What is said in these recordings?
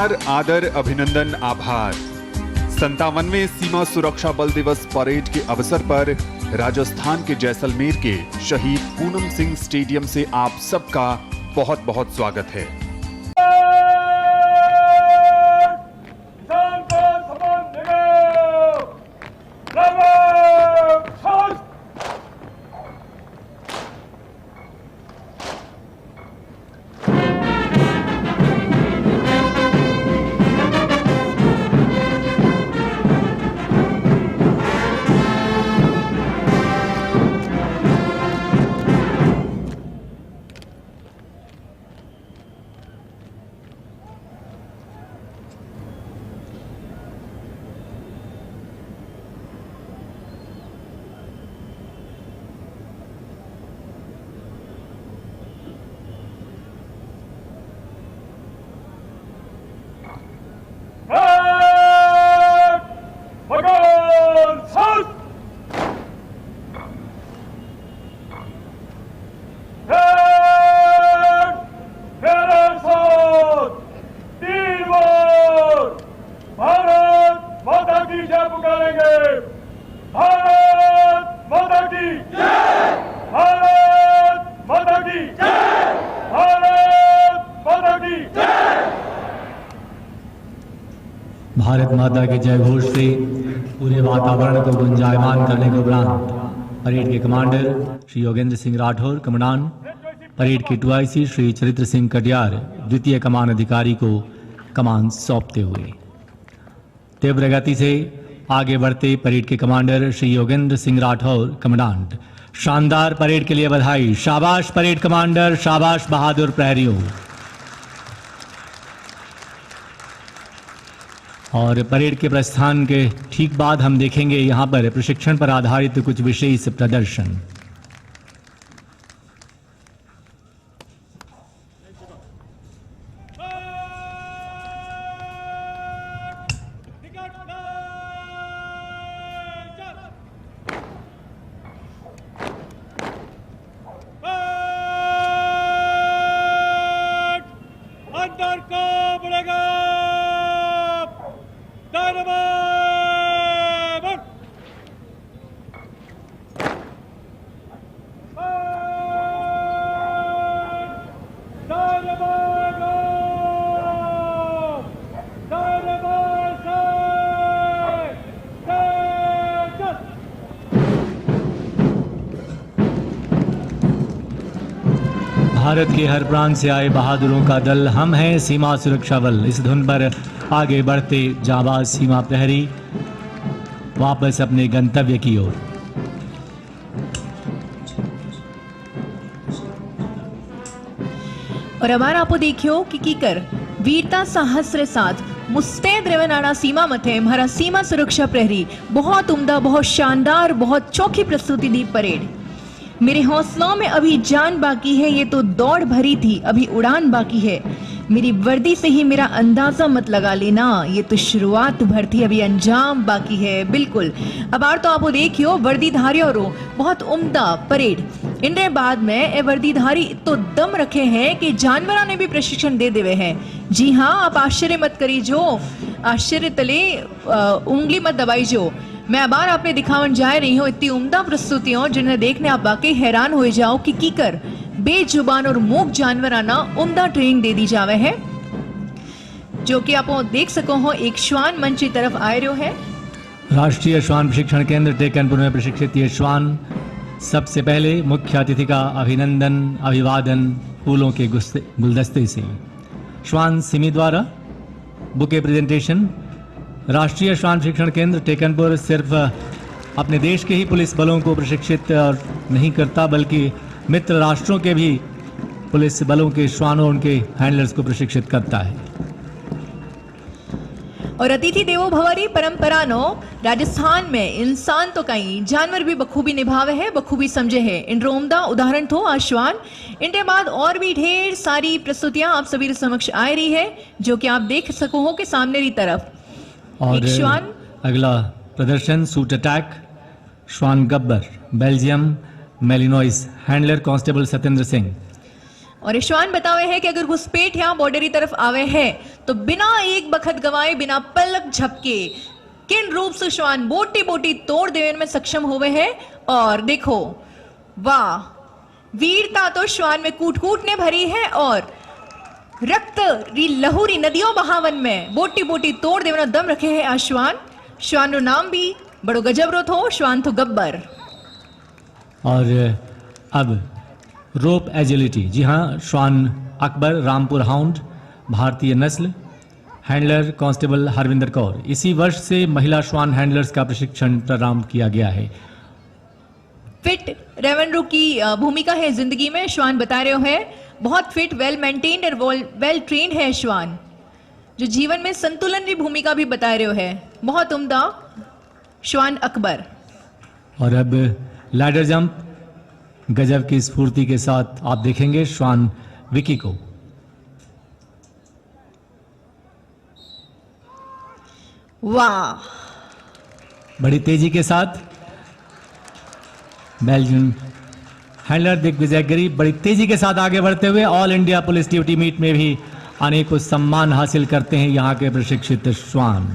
नमस्कार, आदर, अभिनंदन, आभार। 57वें सीमा सुरक्षा बल दिवस परेड के अवसर पर राजस्थान के जैसलमेर के शहीद पूनम सिंह स्टेडियम से आप सबका बहुत बहुत स्वागत है। भारत माता के जय घोष से पूरे वातावरण को गुंजायमान करने के उपरांत परेड के commander Shri Yogendra Singh Rathore, commandant parade के 2IC श्री चरित्र सिंह कटियार, द्वितीय कमान अधिकारी को कमान सौंपते हुए तीव्र गति से आगे बढ़ते परेड के कमांडर श्री योगेंद्र सिंह राठौर, कमांडांट। शानदार परेड के लिए बधाई। शाबाश परेड कमांडर, शाबाश बहादुर प्रहरियों। और परेड के प्रस्थान के ठीक बाद हम देखेंगे यहां पर प्रशिक्षण पर आधारित कुछ विशेष प्रदर्शन। भारत के हर प्रांत से आए बहादुरों का दल हम हैं सीमा सुरक्षा बल। इस धुन पर आगे बढ़ते जाबाज सीमा प्रहरी वापस अपने गंतव्य की ओर। और अबार आपो देखियो कि कीकर वीरता साहस रे साथ मुस्तैद रेवनाड़ा सीमा मथे हमारा सीमा सुरक्षा प्रहरी बहुत उम्दा, बहुत शानदार, बहुत चौखी प्रस्तुति दी परेड। मेरे हौसलों में अभी जान बाकी है, ये तो दौड़ भरी थी, अभी उड़ान बाकी है। मेरी वर्दी से ही मेरा अंदाजा मत लगा लेना, ये तो शुरुआत भर थी, अभी अंजाम बाकी है। बिल्कुल अबार तो आपो देखियो वर्दीधारियों रो बहुत उम्दा परेड। इनके बाद में ए वर्दीधारी तो दम रखे हैं कि जानवरों ने भी प्रशिक्षण दे देवे हैं। जी हाँ, आप आश्चर्य मत करी जो, आश्चर्य तले उंगली मत दबाई जो। मैं अबार आपने दिखावन जा रही हूँ इतनी उम्दा प्रस्तुतियों जिन्हें देखने आप वाकई हैरान हो जाओ कि कीकर बेजुबान और मूक जानवराना उम्दा ट्रेनिंग दे दी जावे है, जो कि आप देख सको हो। एक श्वान मंच की तरफ आए रहो है। राष्ट्रीय श्वान प्रशिक्षण केंद्र टेकनपुर में प्रशिक्षित ये श्वान सबसे पहले मुख्य अतिथि का अभिनंदन, अभिवादन फूलों के गुलदस्ते से। श्वान सिमी द्वारा बुके प्रेजेंटेशन। राष्ट्रीय श्वान प्रशिक्षण केंद्र टेकनपुर सिर्फ अपने देश के ही पुलिस बलों को प्रशिक्षित नहीं करता, बल्कि मित्र राष्ट्रों के भी पुलिस बलों के श्वानों, उनके हैंडलर्स को प्रशिक्षित करता है। और अतिथि देवो भवरी परंपरा नो राजस्थान में इंसान तो कहीं जानवर भी बखूबी निभावे है, बखूबी समझे है। इन रोमदा उदाहरण तो आश्वान। इनके बाद और भी ढेर सारी प्रस्तुतियां आप सभी के समक्ष आ रही है, जो कि आप देख सको हो कि सामने की तरफ। और अगला प्रदर्शन सूट अटैक श्वान Gabbar, Belgium, Malinois, handler constable Satyendra Singh. और श्वान बतावे है कि अगर घुसपेट यहाँ बॉर्डर की तरफ आवे है तो बिना एक बखत गवाए, बिना पलक झपके किन रूप से श्वान बोटी बोटी तोड़ देवे में सक्षम हुए है। और देखो वाह, वीरता तो श्वान में कूट कूट ने भरी है और रक्त री लहूरी नदियों बहावन में बोटी बोटी तोड़ देवे दम रखे है आ श्वान। श्वान रो नाम भी बड़ो गजब रो थो, श्वान तो गब्बर। और अब रोप एजिलिटी, जी हाँ, श्वान अकबर रामपुर हाउंड भारतीय नस्ल, हैंडलर कांस्टेबल हरविंदर कौर। इसी वर्ष से महिला श्वान हैंडलर्स का प्रशिक्षण प्रारंभ किया गया है। फिट रेवेन्यू की भूमिका है जिंदगी में, श्वान बता रहे हो है बहुत फिट, वेल मेंटेन्ड और वेल ट्रेन्ड है श्वान, जो जीवन में संतुलन की भूमिका भी बता रहे हो है, बहुत उम्दा श्वान अकबर। और अब लैडर जंप गजब की स्फूर्ति के साथ आप देखेंगे श्वान विकी को। वाह, बड़ी तेजी के साथ बेल्जियम हैंडलर दिग्विजय गिरी बड़ी तेजी के साथ आगे बढ़ते हुए all India police duty meet में भी अनेकों सम्मान हासिल करते हैं यहाँ के प्रशिक्षित श्वान।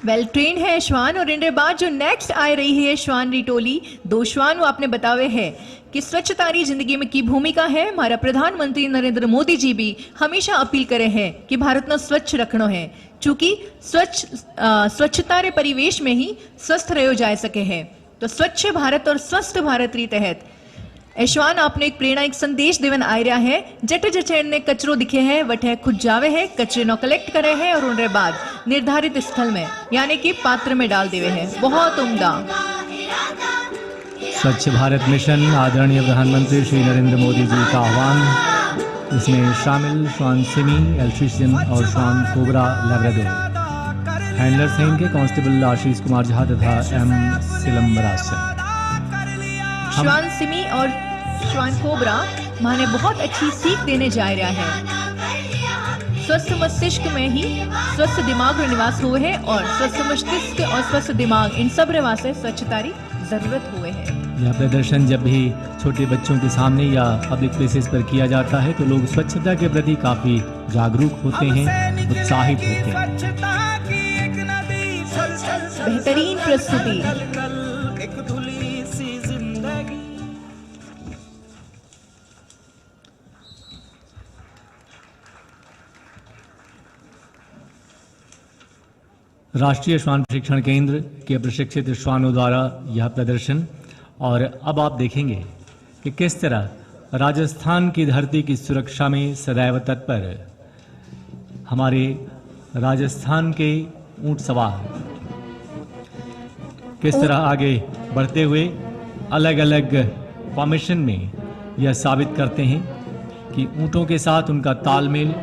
वेल ट्रेन है श्वान। और इनके बाद जो नेक्स्ट आ रही है श्वान री टोली, दो श्वान वो आपने बतावे है कि स्वच्छता री जिंदगी में की भूमिका है। हमारा प्रधानमंत्री नरेंद्र मोदी जी भी हमेशा अपील करे हैं कि भारत न स्वच्छ रखनो है, चूंकि स्वच्छता रे परिवेश में ही स्वस्थ रहो जा सके है। तो स्वच्छ भारत और स्वस्थ भारत री तहत ऐश्वान आपने एक प्रेरणा, एक संदेश देवन आ रहा है। जट जचेड़ ने कचरो दिखे है वटे खुद जावे है, कचरे नो कलेक्ट करे है और उनके बाद निर्धारित स्थल में यानी कि पात्र में डाल देवे है। बहुत उम्दा। स्वच्छ भारत मिशन आदरणीय प्रधानमंत्री श्री नरेंद्र मोदी जी का आह्वान, इसमें शामिल श्वान सिमी, एल्ट्रिशियन और श्वान कोबरा लैब्राडोर। हैंडलर्स हैं इनके कांस्टेबल आशीष कुमार झा तथा एम सिलम्बरासन। श्वान सिमी और श्वान कोबरा माने बहुत अच्छी सीख देने जा रहा है। स्वस्थ मस्तिष्क में ही स्वस्थ दिमाग रो निवास हुए है और स्वस्थ मस्तिष्क और स्वस्थ दिमाग इन सब रे वास्ते स्वच्छता री जरूरत हुए है। यह प्रदर्शन जब भी छोटे बच्चों के सामने या पब्लिक प्लेसेस पर किया जाता है तो लोग स्वच्छता के प्रति काफी जागरूक होते हैं, उत्साहित होते हैं। बेहतरीन प्रस्तुति। राष्ट्रीय श्वान प्रशिक्षण केंद्र के प्रशिक्षित श्वानों द्वारा यह प्रदर्शन। और अब आप देखेंगे कि किस तरह राजस्थान की धरती की सुरक्षा में सदैव तत्पर हमारे राजस्थान के ऊंट सवार किस तरह आगे बढ़ते हुए अलग अलग फॉर्मेशन में यह साबित करते हैं कि ऊंटों के साथ उनका तालमेल,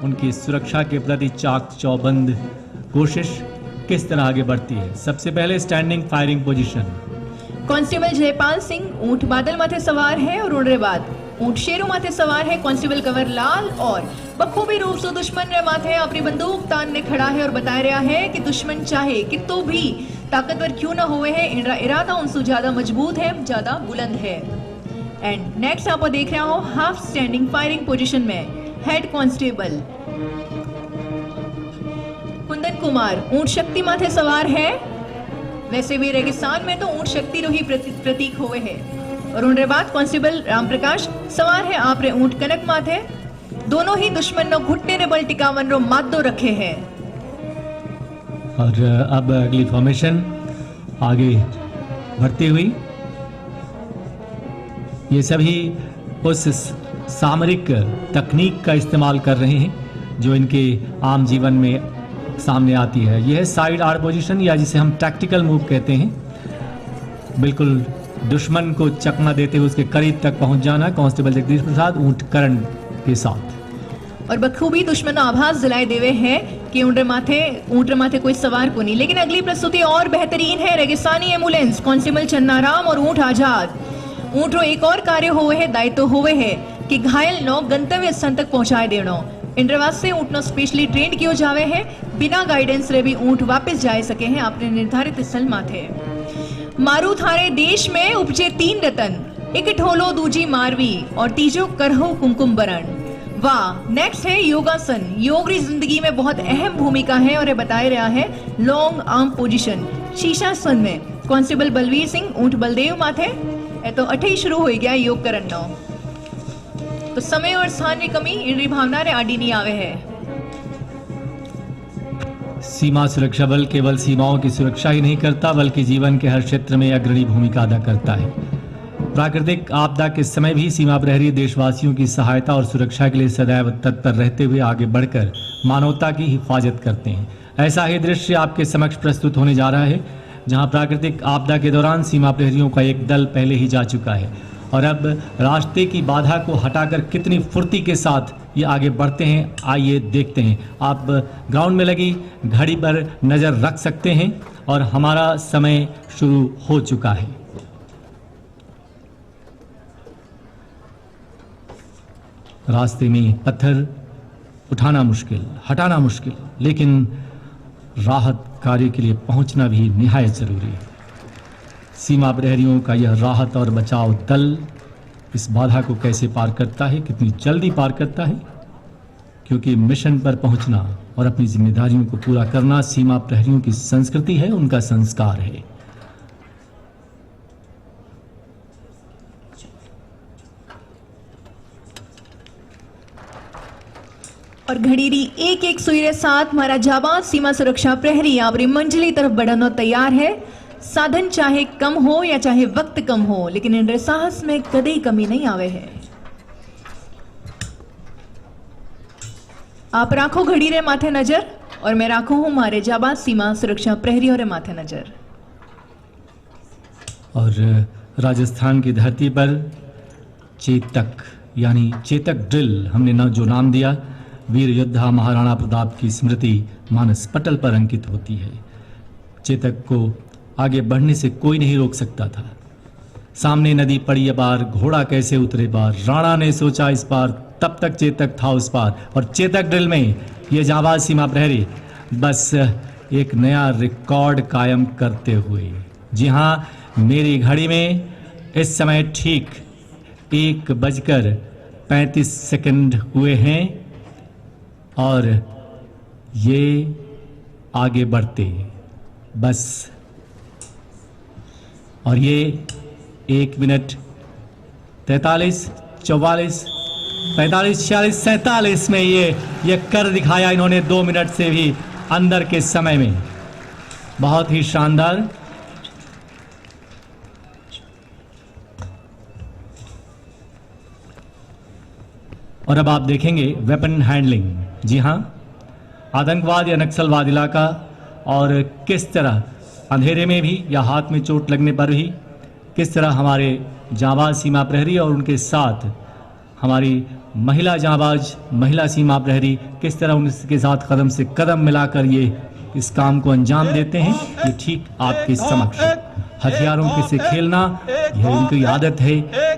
उनकी सुरक्षा के प्रति चाक चौबंद कोशिश किस तरह आगे बढ़ती है। सबसे पहले standing firing position. Constable Jaipal Singh ऊंट बादल माथे सवार है और उनके बाद ऊंट शेरू माथे सवार है कांस्टेबल कंवर लाल और बखूबी रूप से दुश्मन रे माथे अपनी बंदूक तान ने खड़ा है और बता रहा है कि दुश्मन चाहे कितो भी ताकतवर क्यों ना हुए है, इनका इरादा उनसे ज्यादा मजबूत है, ज्यादा बुलंद है। एंड नेक्स्ट आप देख रहे हो हाफ स्टैंडिंग फायरिंग पोजीशन में हेड कांस्टेबल कुंदन कुमार ऊंट शक्ति माथे सवार है। वैसे भी रेगिस्तान में तो ऊंट शक्ति रो ही प्रतीक हुए है। और उनके बाद कांस्टेबल राम प्रकाश सवार है आपरे ऊंट कनक माथे। दोनों ही दुश्मन नो घुटने रे बल टिकावन रो मादो रखे हैं। और अब अगली फॉर्मेशन आगे बढ़ती हुई ये सभी उस सामरिक तकनीक का इस्तेमाल कर रहे हैं जो इनके आम जीवन में सामने आती है। यह है साइड आर पोजीशन या जिसे हम टैक्टिकल मूव कहते हैं। बिल्कुल दुश्मन को चकमा देते हुए उसके करीब तक पहुंच जाना। कांस्टेबल जगदीश प्रसाद ऊंट करण के साथ। और बखूबी दुश्मन आभास दिलाए देवे है कि ऊंट माथे कोई सवार को नहीं। लेकिन अगली प्रस्तुति और बेहतरीन है। रेगिस्तानी एम्बुलेंस कांस्टेबल चन्नाराम और ऊंट आजाद। ऊंट रो एक और कार्य हुए है, दायित्व हुए है कि घायल नो गंतव्य स्थान तक पहुंचाए देनो। इन वास्ते ऊंट नो स्पेशली ट्रेन कियो जावे है। बिना गाइडेंस रे भी ऊंट वापस जाए सके हैं अपने निर्धारित स्थल माथे। मारू थारे देश में उपजे 3 रतन एक ठोलो दूजी मारवी और तीजो करहो कुमकुम बरण। वाह। नेक्स्ट है योगासन। योग री जिंदगी में बहुत अहम भूमिका है और ये बताया रहा है लॉन्ग आर्म पोजीशन। शीशासन में कांस्टेबल बलवीर सिंह ऊंट बलदेव माथे ए तो अठे ही शुरू हो गया योग करन नो। तो समय और स्थान की कमी इन भावना रे आडी नहीं आवे है। सीमा सुरक्षा बल केवल सीमाओं की सुरक्षा ही नहीं करता बल्कि जीवन के हर क्षेत्र में अग्रणी भूमिका अदा करता है। प्राकृतिक आपदा के समय भी सीमा प्रहरी देशवासियों की सहायता और सुरक्षा के लिए सदैव तत्पर रहते हुए आगे बढ़कर मानवता की हिफाजत करते हैं। ऐसा ही दृश्य आपके समक्ष प्रस्तुत होने जा रहा है, जहां प्राकृतिक आपदा के दौरान सीमा प्रहरियों का एक दल पहले ही जा चुका है और अब रास्ते की बाधा को हटाकर कितनी फुर्ती के साथ ये आगे बढ़ते हैं, आइए देखते हैं। आप ग्राउंड में लगी घड़ी पर नजर रख सकते हैं और हमारा समय शुरू हो चुका है। रास्ते में पत्थर उठाना मुश्किल, हटाना मुश्किल, लेकिन राहत कार्य के लिए पहुंचना भी निहायत जरूरी है। सीमा प्रहरियों का यह राहत और बचाव दल इस बाधा को कैसे पार करता है, कितनी जल्दी पार करता है, क्योंकि मिशन पर पहुंचना और अपनी जिम्मेदारियों को पूरा करना सीमा प्रहरियों की संस्कृति है, उनका संस्कार है। और घड़ीरी एक एक सुई रे साथ हमारा जाबाज सीमा सुरक्षा प्रहरी आवरी मंजिली तरफ बढ़ना तैयार है। साधन चाहे कम हो या चाहे वक्त कम हो, लेकिन इन रे साहस में कदे कमी नहीं आवे है। आप राखो घड़ी रे माथे नजर और मैं राखो हूं हमारे जाबाज सीमा सुरक्षा प्रहरियों रे माथे नजर। और राजस्थान की धरती पर चेतक यानी चेतक ड्रिल हमने जो नाम दिया, वीर योद्धा महाराणा प्रताप की स्मृति मानस पटल पर अंकित होती है। चेतक को आगे बढ़ने से कोई नहीं रोक सकता था। सामने नदी पड़ी अपार, घोड़ा कैसे उतरे पार, राणा ने सोचा इस पार, तब तक चेतक था उस पार। और चेतक ड्रिल में ये जाबाज सीमा प्रहरी बस एक नया रिकॉर्ड कायम करते हुए, जी हाँ, मेरी घड़ी में इस समय ठीक 1:35 हुए हैं और ये आगे बढ़ते बस, और ये 1 मिनट 43, 44, 45, 46, 47 में ये कर दिखाया इन्होंने 2 मिनट से भी अंदर के समय में। बहुत ही शानदार। और अब आप देखेंगे वेपन हैंडलिंग। जी हाँ, आतंकवाद या नक्सलवाद इलाका और किस तरह अंधेरे में भी या हाथ में चोट लगने पर भी किस तरह हमारे जाबाज सीमा प्रहरी और उनके साथ हमारी महिला जाबाज महिला सीमा प्रहरी किस तरह उनके साथ कदम से कदम मिलाकर ये इस काम को अंजाम देते हैं, ये ठीक आपके समक्ष। हथियारों के से खेलना यह उनकी आदत है,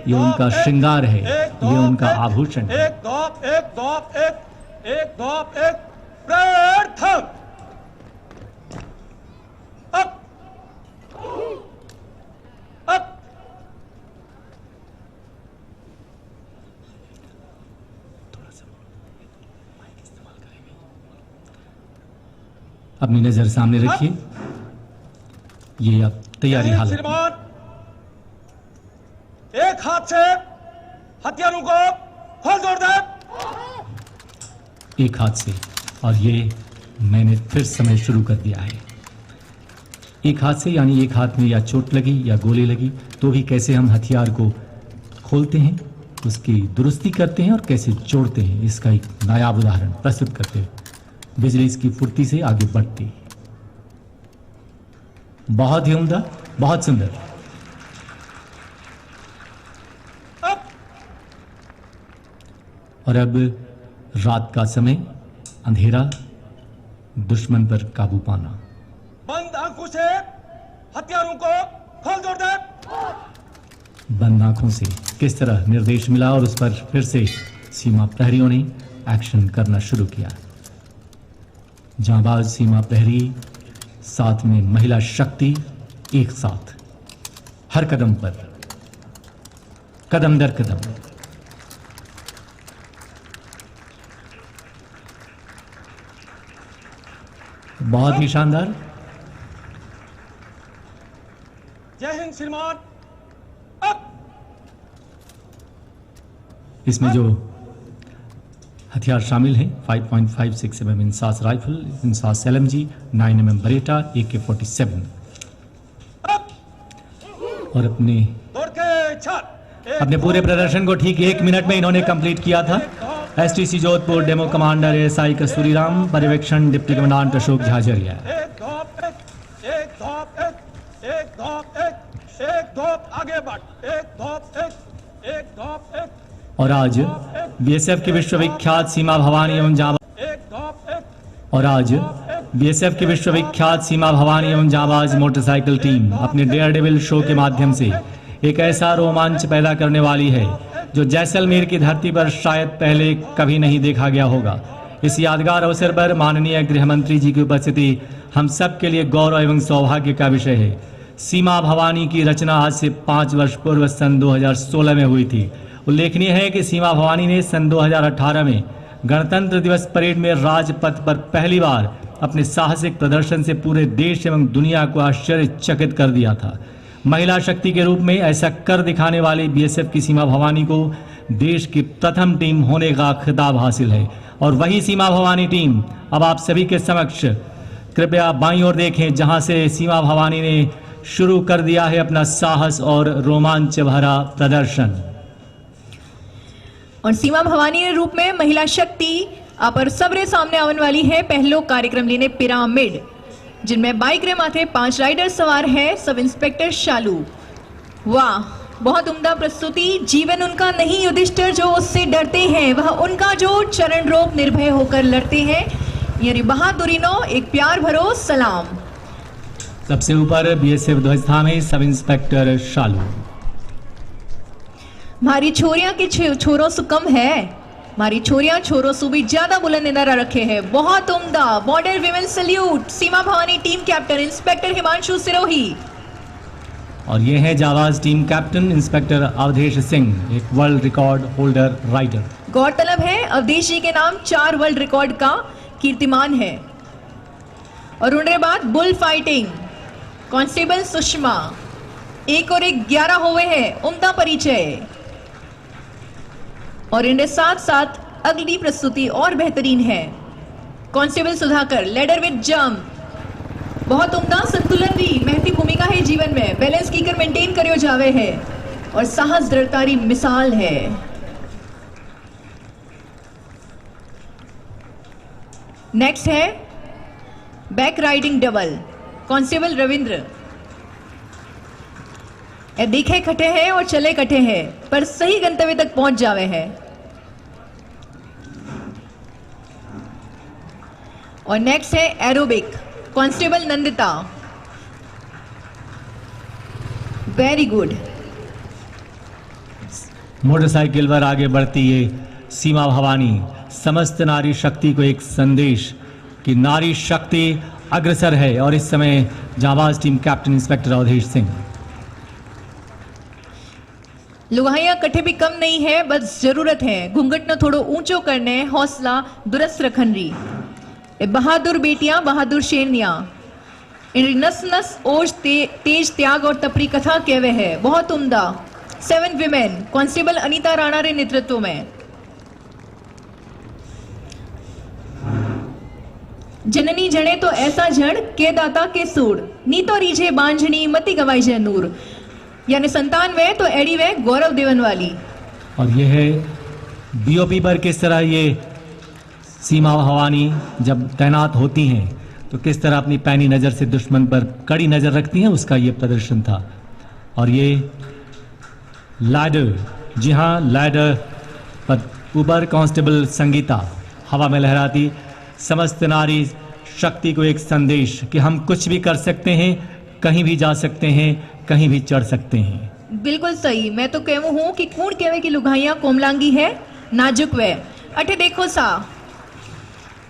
ये उनका श्रृंगार है, ये उनका आभूषण है। अपनी नजर सामने रखिए, ये अब तैयारी हालत। एक हाथ से हथियारों को खोल जोड़ दे। एक हाथ से, और ये मैंने फिर समय शुरू कर दिया है। एक हाथ से यानी एक हाथ में या चोट लगी या गोली लगी तो भी कैसे हम हथियार को खोलते हैं, उसकी दुरुस्ती करते हैं और कैसे जोड़ते हैं, इसका एक नायाब उदाहरण प्रस्तुत करते हैं। बिजली इसकी फुर्ती से आगे बढ़ती है। बहुत ही उम्दा, बहुत सुंदर। और अब रात का समय, अंधेरा, दुश्मन पर काबू पाना। बंद आंखों से हथियारों को खोल जोड़ दे। बंद आंखों से किस तरह निर्देश मिला और उस पर फिर से सीमा प्रहरियों ने एक्शन करना शुरू किया। जाबाज सीमा प्रहरी, साथ में महिला शक्ति, एक साथ हर कदम पर कदम दर कदम। बहुत ही शानदार। जय हिंद श्रीमान। अब इसमें जो हथियार शामिल हैं 5.56 mm INSAS rifle, INSAS LMG, 9 mm Bareta, AK-47 और अपने पूरे प्रदर्शन को ठीक 1 मिनट में इन्होंने कंप्लीट किया था। STC Jodhpur demo commander ASI कस्तूरी राम, पर्यवेक्षण डिप्टी कमांडेंट अशोक झाझरिया। एक धोप आगे बढ़, एक धोप और आज BSF की विश्वविख्यात सीमा भवानी एवं जांबाज मोटरसाइकिल टीम अपने डेयर डेविल शो के माध्यम से एक ऐसा रोमांच पैदा करने वाली है जो जैसलमेर की धरती पर शायद पहले कभी नहीं देखा गया होगा। इस यादगार अवसर पर माननीय गृह मंत्री जी की उपस्थिति हम सब के लिए गौरव एवं सौभाग्य का विषय है। सीमा भवानी की रचना आज से 5 वर्ष पूर्व सन 2016 में हुई थी। उल्लेखनीय है कि सीमा भवानी ने सन 2018 में गणतंत्र दिवस परेड में राजपथ पर पहली बार अपने साहसिक प्रदर्शन से पूरे देश एवं दुनिया को आश्चर्यचकित कर दिया था। महिला शक्ति के रूप में ऐसा कर दिखाने वाली BSF की सीमा भवानी को देश की प्रथम टीम होने का खिताब हासिल है। और वही सीमा भवानी टीम अब आप सभी के समक्ष, कृपया बाईं ओर देखें, जहां से सीमा भवानी ने शुरू कर दिया है अपना साहस और रोमांच भरा प्रदर्शन। और सीमा भवानी के रूप में महिला शक्ति आप और सबरे सामने आने वाली है पहलो कार्यक्रम लेने पिरामिड, जिनमें बाइक रे माथे 5 राइडर सवार है। सब इंस्पेक्टर शालू, वाह, बहुत उम्दा प्रस्तुति। जीवन उनका नहीं युधिष्ठिर जो उससे डरते हैं, वह उनका जो चरण रोक निर्भय होकर लड़ते हैं। यानी बहादुरी नो एक प्यार भरो सलाम। सबसे ऊपर BSF ध्वजस्थान में सब इंस्पेक्टर शालू। मारी छोरियां के छोरों से कम है, मारी छोरियां छोरों से भी ज्यादा बुलंद निदारा रखे हैं। बहुत उम्दा border women salute, Seema Bhawani team captain inspector Himanshu Sirohi. और ये है जाबाज team captain inspector Awadhesh Singh, एक वर्ल्ड रिकॉर्ड होल्डर राइडर। गौरतलब है अवधेश जी के नाम 4 वर्ल्ड रिकॉर्ड का कीर्तिमान है। और उनके बाद बुल फाइटिंग कांस्टेबल सुषमा, 1 और 1 11 हुए हैं, उम्दा परिचय। और इनके साथ साथ अगली प्रस्तुति और बेहतरीन है। Constable Sudhakar ladder with jump, बहुत उम्दा संतुलन री महती भूमिका है जीवन में, बैलेंस कीकर मेंटेन करियो जावे है और साहस दृढ़तारी मिसाल है। नेक्स्ट है back riding double, constable Ravindra. देखे कटे हैं और चले कटे हैं, पर सही गंतव्य तक पहुंच जावे है। और नेक्स्ट है aerobic, constable Nandita. Very good. Motorcycle पर आगे बढ़ती ये सीमा भवानी समस्त नारी शक्ति को एक संदेश कि नारी शक्ति अग्रसर है। और इस समय जाबाज team captain inspector Awadhesh Singh. लुगाइयां कटे भी कम नहीं है, बस जरूरत है घूंघट न थोड़ो ऊंचो करने, हौसला दुरुस्त रखन री। ए बहादुर बेटियां, बहादुर शेरनियां, इन नस नस ओज तेज त्याग और तपरी कथा कहवे है। बहुत उम्दा 7 विमेन, कांस्टेबल अनीता राणा रे नेतृत्व में। जननी जने तो ऐसा जड़ के दाता के सूड़, नी तो रीझे बांझनी मती गवाई जय नूर। यानी संतान वे तो एडी वे गौरव देवन वाली। और ये है BOP पर किस तरह ये सीमा भवानी जब तैनात होती हैं तो किस तरह अपनी पैनी नज़र से दुश्मन पर कड़ी नज़र रखती हैं, उसका ये प्रदर्शन था। और ये लैडर, जी हाँ, लैडर पर ऊपर कांस्टेबल संगीता हवा में लहराती समस्त नारी शक्ति को एक संदेश कि हम कुछ भी कर सकते हैं, कहीं भी जा सकते हैं, कहीं भी चढ़ सकते हैं। बिल्कुल सही। मैं तो कहूँ हूँ कि खून केवे की लुगाइयां कोमलांगी है, नाजुक वे। अठे देखो सा,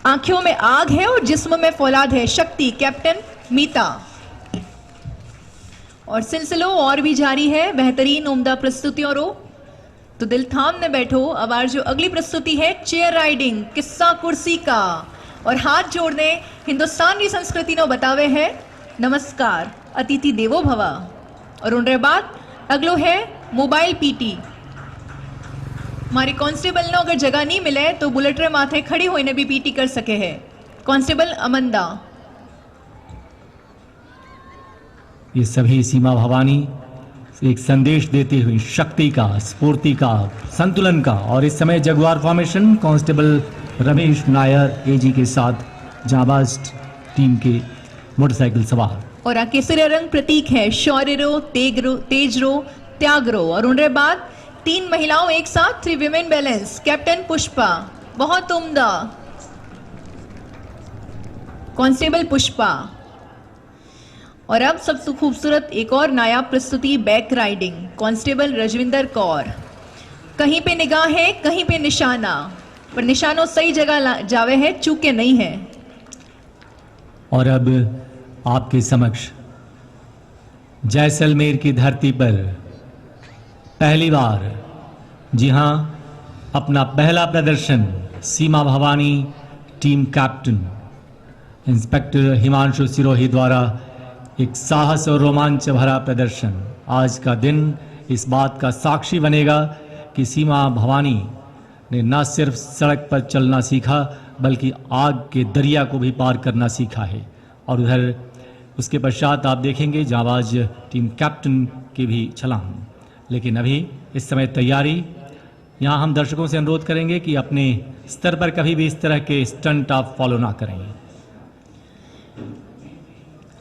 आंखों में आग है और जिस्म में फौलाद है। शक्ति कैप्टन मीता। और सिलसिलो और भी जारी है बेहतरीन उम्दा प्रस्तुतियों रो। तो दिल थाम ने बैठो। अब आज जो अगली प्रस्तुति है चेयर राइडिंग, किस्सा कुर्सी का, और हाथ जोड़ने हिंदुस्तान की संस्कृति नो बतावे है नमस्कार, अतिथि देवो भवा। और उनके बाद अगलो है मोबाइल पीटी। मारी कांस्टेबल नो अगर जगह नहीं मिले तो बुलेट रे माथे खड़ी होने भी पीटी कर सके है। कांस्टेबल अमंदा। ये सभी सीमा भवानी एक संदेश देती हुई शक्ति का, स्फूर्ति का, संतुलन का। और इस समय jaguar formation constable Ramesh Nair एजी के साथ जाबाज टीम के मोटरसाइकिल सवार। और आ केसरिया रंग प्रतीक है शौर्य रो, तेज रो, त्याग रो। और उनके बाद 3 महिलाओं एक साथ, 3 विमेन बैलेंस। कैप्टन पुष्पा, बहुत उम्दा। कांस्टेबल पुष्पा। और अब सबसे खूबसूरत एक और नायाब प्रस्तुति back riding, constable Rajvinder Kaur. कहीं पे निगाह है, कहीं पे निशाना, पर निशानों सही जगह जावे है, चूके नहीं है। और अब आपके समक्ष जैसलमेर की धरती पर पहली बार, जी हां, अपना पहला प्रदर्शन Seema Bhawani team captain inspector Himanshu Sirohi द्वारा एक साहस और रोमांच भरा प्रदर्शन। आज का दिन इस बात का साक्षी बनेगा कि सीमा भवानी ने न सिर्फ सड़क पर चलना सीखा बल्कि आग के दरिया को भी पार करना सीखा है। और उधर उसके पश्चात आप देखेंगे जाबाज टीम कैप्टन की भी छलांग। लेकिन अभी इस समय तैयारी, यहाँ हम दर्शकों से अनुरोध करेंगे कि अपने स्तर पर कभी भी इस तरह के स्टंट आप फॉलो ना करें।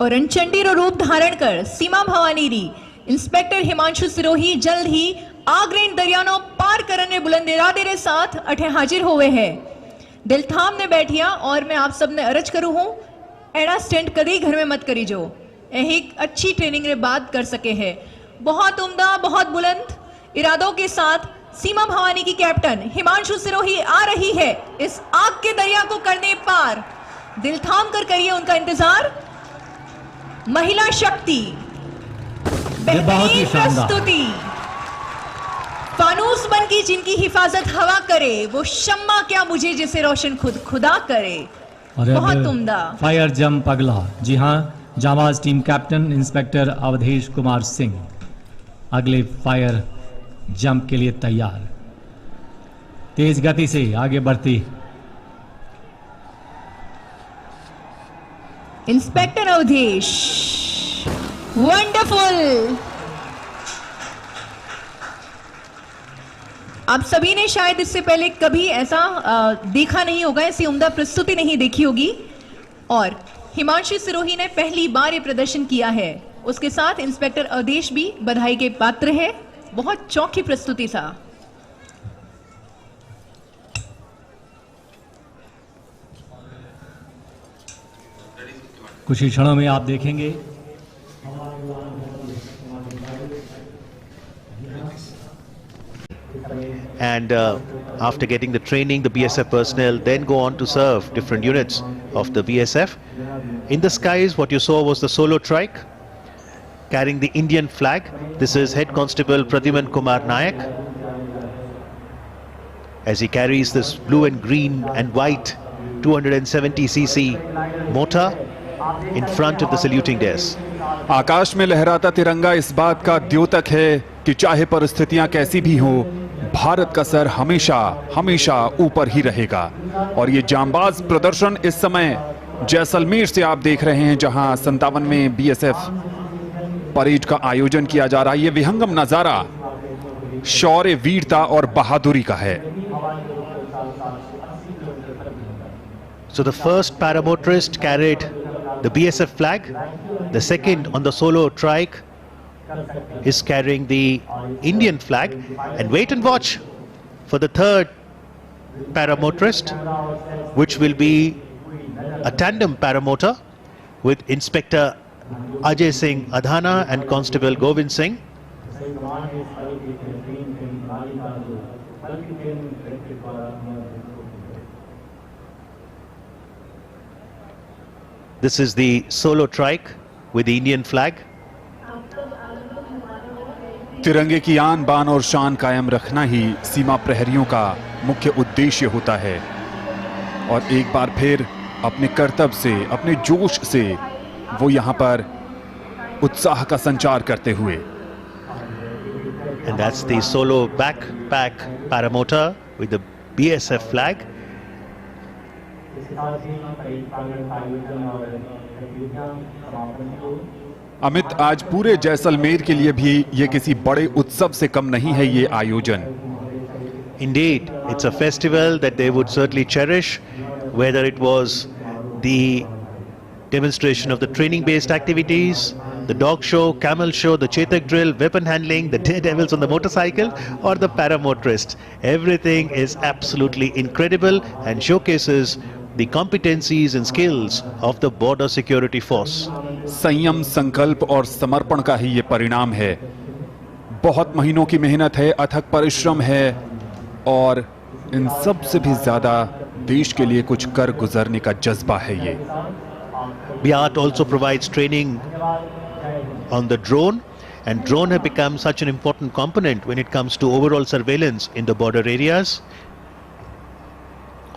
और रणचंडी रो रूप धारण कर सीमा भवानी री इंस्पेक्टर हिमांशु सिरोही जल्द ही आग्रेन दरियानो पार करने बुलंद इरादे रे साथ अठे हाजिर होवे है। दिल थाम ने बैठिया और मैं आप सब ने अर्ज करूं हूं, एड़ा स्टंट कभी घर में मत करी जो, एक अच्छी ट्रेनिंग रे बाद कर सके है। बहुत उम्दा, बहुत बुलंद इरादों के साथ सीमा भवानी की कैप्टन हिमांशु सिरोही आ रही है इस आग के दरिया को करने पार। दिल थाम कर करिए उनका इंतजार। महिला शक्ति, बेहतरीन प्रस्तुति, फानूस बन की जिनकी हिफाजत हवा करे, वो शम्मा क्या मुझे जिसे रोशन खुद खुदा करे। और बहुत उम्दा। फायर जंप अगला, जी हां, जाबाज team captain inspector Awadhesh Kumar Singh अगले फायर जंप के लिए तैयार, तेज गति से आगे बढ़ती इंस्पेक्टर अवधेश। वंडरफुल। आप सभी ने शायद इससे पहले कभी ऐसा देखा नहीं होगा, ऐसी उम्दा प्रस्तुति नहीं देखी होगी। और हिमांशु सिरोही ने पहली बार ये प्रदर्शन किया है, उसके साथ इंस्पेक्टर अवधेश भी बधाई के पात्र है। बहुत चौखी प्रस्तुति था। कुछ ही क्षणों में आप देखेंगे and after getting the training, the BSF personnel then go on to serve different units of the BSF. In the skies, what you saw was the solo trike carrying the Indian flag. This is Head Constable Pradyuman Kumar Nayak as he carries this blue and green and white 270cc motor in front of the saluting desk. आकाश में लहराता तिरंगा इस बात का द्योतक है कि चाहे परिस्थितियां कैसी भी हों, भारत का सर हमेशा हमेशा ऊपर ही रहेगा। और ये जांबाज प्रदर्शन इस समय जैसलमेर से आप देख रहे हैं, जहां 57वें बीएसएफ परेड का आयोजन किया जा रहा है। ये विहंगम नजारा शौर्य, वीरता और बहादुरी का है। So the first paramotorist carried the BSF flag. The second on the solo trike is carrying the Indian flag. And wait and watch for the third paramotorist, which will be a tandem paramotor with Inspector Ajay Singh Adhana and Constable Govind Singh. This is the solo trike with the Indian flag. तिरंगे की आन बान और शान कायम रखना ही सीमा प्रहरियों का मुख्य उद्देश्य होता है और एक बार फिर अपने कर्तव्य से, अपने जोश से वो यहां पर उत्साह का संचार करते हुए। And that's the solo backpack paramotor with the BSF flag. Amit, आज पूरे जैसलमेर के लिए भी ये किसी बड़े उत्सव से कम नहीं है ये आयोजन। Indeed, it's a festival that they would certainly cherish, whether it was the demonstration of the training-based activities, the dog show, camel show, the Chetak drill, weapon handling, the daredevils on the motorcycle, or the paramotorist. Everything is absolutely incredible and showcases the competencies and skills of the border security force. संयम, संकल्प और समर्पण का ही ये परिणाम है। बहुत महीनों की मेहनत है, अथक परिश्रम है और इन सब से भी ज्यादा देश के लिए कुछ कर गुजरने का जज्बा है ये। BIAT also provides training on the drone, and drone have become such an important component when it comes to overall surveillance in the border areas.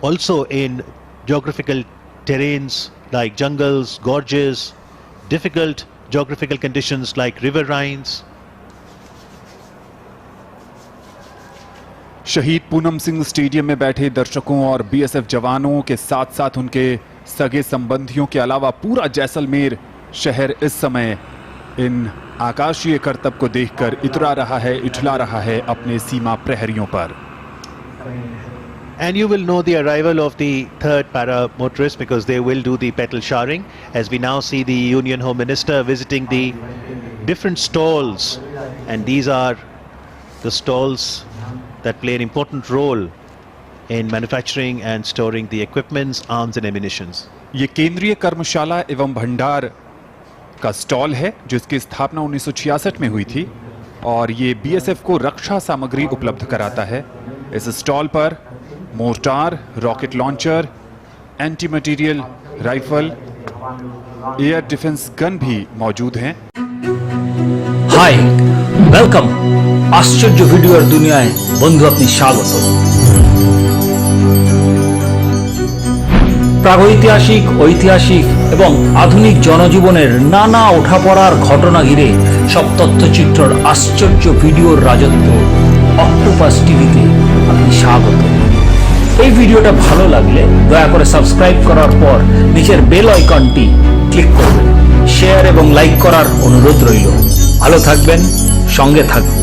Also in geographical terrains like jungles, gorges, difficult geographical conditions like riverines. शहीद Poonam Singh stadium में बैठे दर्शकों और BSF जवानों के साथ साथ उनके सगे संबंधियों के अलावा पूरा जैसलमेर शहर इस समय इन आकाशीय करतब को देखकर इतरा रहा है, इठला रहा है अपने सीमा प्रहरियों पर। And you will know the arrival of the third paramotorist because they will do the petal showering, as we now see the Union Home Minister visiting the different stalls, and these are the stalls that play an important role in manufacturing and storing the equipments, arms and ammunitions. ये केंद्रीय कर्मशाला एवं भंडार का stall है जिसकी स्थापना 1966 में हुई थी और ये बीएसएफ को रक्षा सामग्री उपलब्ध कराता है। इस स्टॉल पर mortar, rocket launcher, anti material rifle, air defence gun भी मौजूद हैं। হাই ওয়েলকাম আশ্চর্য ভিডিওর দুনিয়ায় বন্ধু আপনি স্বাগত। প্রাগৈতিহাসিক, ঐতিহাসিক এবং আধুনিক জনজীবনের নানা ওঠাপড়ার ঘটনা ঘিরে সব তথ্যচিত্রর আশ্চর্য ভিডিওর রাজত্ব অক্টোপাস টিভিতে আপনি স্বাগত। এই ভিডিওটা ভালো লাগলে দয়া করে সাবস্ক্রাইব করার পর নিচের বেল আইকনটি ক্লিক করবেন। শেয়ার এবং লাইক করার অনুরোধ রইল। ভালো থাকবেন, সঙ্গে থাকবেন।